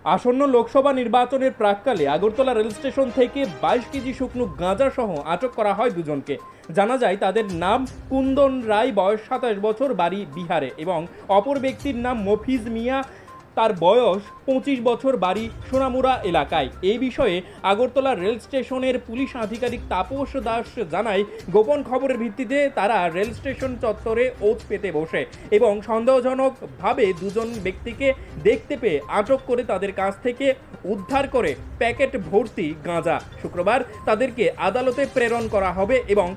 আসন্ন লোকসভা নির্বাচনের প্রাক্কালে আগরতলা রেল স্টেশন থেকে 22 কেজি শুকনো গাঁজা সহ আটক করা হয় দুজনকে। জানা যায় তাদের নাম কুন্দন রায়, বয়স 27 বছর, বাড়ি বিহারে, এবং অপর ব্যক্তির নাম মফিজ মিয়া, তার বয়স 25 বছর, বাড়ি সোনামুড়া এলাকায়। এই বিষয়ে আগরতলা রেল স্টেশনের পুলিশ আধিকারিক তাপস দাস জানায়, গোপন খবরের ভিত্তিতে তারা রেল স্টেশন চত্বরে ওত পেতে বসে এবং সন্দেহজনকভাবে দুজন ব্যক্তিকে দেখতে পেয়ে আটক করে তাদের কাছ থেকে উদ্ধার করে প্যাকেট ভর্তি গাঁজা। শুক্রবার তাদেরকে আদালতে প্রেরণ করা হবে এবং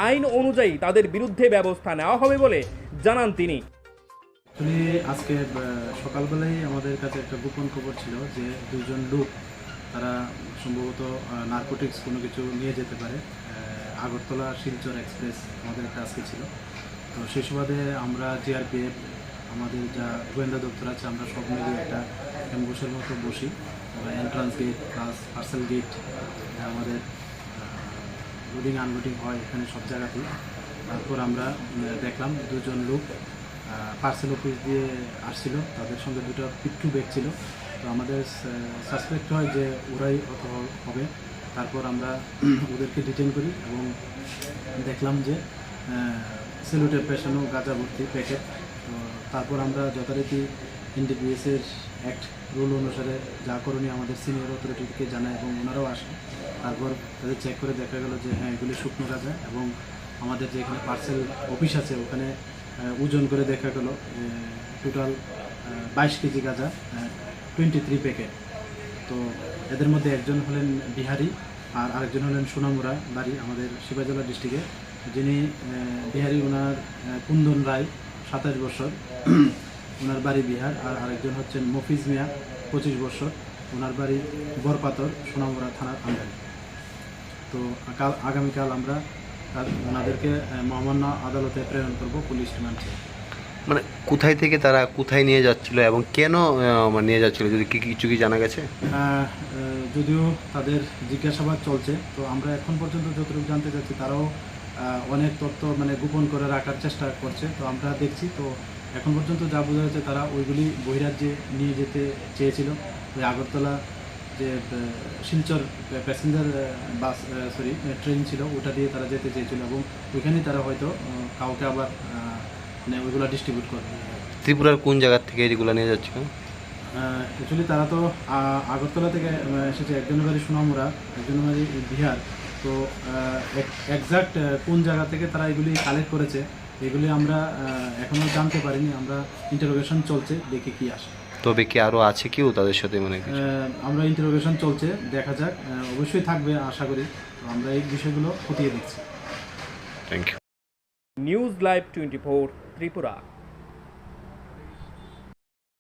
আইন অনুযায়ী তাদের বিরুদ্ধে ব্যবস্থা নেওয়া হবে বলে জানান তিনি। আজকে সকালবেলায় আমাদের কাছে একটা গোপন খবর ছিল যে দুজন লোক তারা সম্ভবত নার্কোটিক্স কোনো কিছু নিয়ে যেতে পারে। আগরতলা শিলচর এক্সপ্রেস আমাদের একটা আজকে ছিল। তো সেই সুবাদে আমরা জিআরপিএফ, আমাদের যা গোয়েন্দা দপ্তর আছে, আমরা সব মিলিয়ে একটা অ্যাম্বুসের মতো বসি। Entrance gate plus parcel gate, আমাদের লোডিং আনলোডিং হয় এখানে সব জায়গাতেই। তারপর আমরা দেখলাম দুজন লোক পার্সেল অফিস দিয়ে আসছিল, তাদের সঙ্গে দুটো পিট্টু ব্যাগ ছিল। তো আমাদের সাসপেক্ট হয় যে ওরাই হবে। তারপর আমরা ওদেরকে ডিটেইন করি এবং দেখলাম যে সেলুটের পেছানো গাঁজা ভর্তি প্যাকেট। তো তারপর আমরা যথারীতি এনডিপিএসের অ্যাক্ট রুল অনুসারে যা করণীয় আমাদের সিনিয়র অথরিটিকে জানায় এবং ওনারাও আসে। তারপর তাদের চেক করে দেখা গেল যে হ্যাঁ, এগুলি শুকনো গাঁজা, এবং আমাদের যে এখানে পার্সেল অফিস আছে ওখানে ওজন করে দেখা গেল টোটাল 22 কেজি গাঁজা, 23 প্যাকেট। তো এদের মধ্যে একজন হলেন বিহারি আর আরেকজন হলেন সোনামুড়া, বাড়ি আমাদের শিবাজলা ডিস্ট্রিক্টে। যিনি বিহারি, ওনার কুন্দন রায়, 27 বছর, ওনার বাড়ি বিহার। আর আরেকজন হচ্ছেন মফিজ মিয়া, 25 বছর, ওনার বাড়ি বরপাতর, সোনামুড়া থানার আন্ডারে। তো আগামীকাল আমরা ওনাদেরকে মহামান্য আদালতে প্রেরণ করব পুলিশ রিমান্ডে। মানে কোথায় থেকে তারা কোথায় নিয়ে যাচ্ছিল এবং কেন নিয়ে যাচ্ছিল, যদি কিছু কি জানা গেছে? যদিও তাদের জিজ্ঞাসাবাদ চলছে, তো আমরা এখন পর্যন্ত যতটুকু জানতে চাচ্ছি তারাও অনেক তথ্য গোপন করে রাখার চেষ্টা করছে। তো আমরা দেখছি, তো এখন পর্যন্ত যা বোঝা যাচ্ছে তারা ওইগুলি বহিরাজ্যে নিয়ে যেতে চেয়েছিল। ওই আগরতলা যে শিলচর প্যাসেঞ্জার বাস ট্রেন ছিল, ওটা দিয়ে তারা যেতে চেয়েছিল এবং ওইখানেই তারা হয়তো কাউকে আবার ওইগুলো ডিস্ট্রিবিউট করবে। ত্রিপুরার কোন জায়গার থেকে এগুলো নিয়ে যাচ্ছিল? অ্যাকচুয়ালি তারা তো আগরতলা থেকে এসেছে, একজনের বাড়ি সোনামুড়া, একজনের বাড়ি বিহার। তো একজাক্ট কোন জায়গা থেকে তারা এগুলি কালেক্ট করেছে এগুলি আমরা এখনও জানতে পারিনি। আমরা ইন্টারোগেশন চলছে, দেখি কি আসে। তবে কি আরও আছে কেউ তাদের সাথে? আমরা ইন্টারোগেশন চলছে, দেখা যাক, অবশ্যই থাকবে আশা করি। তো আমরা এই বিষয়গুলো খতিয়ে দেখছি। Thank you. News live 24 Tripura.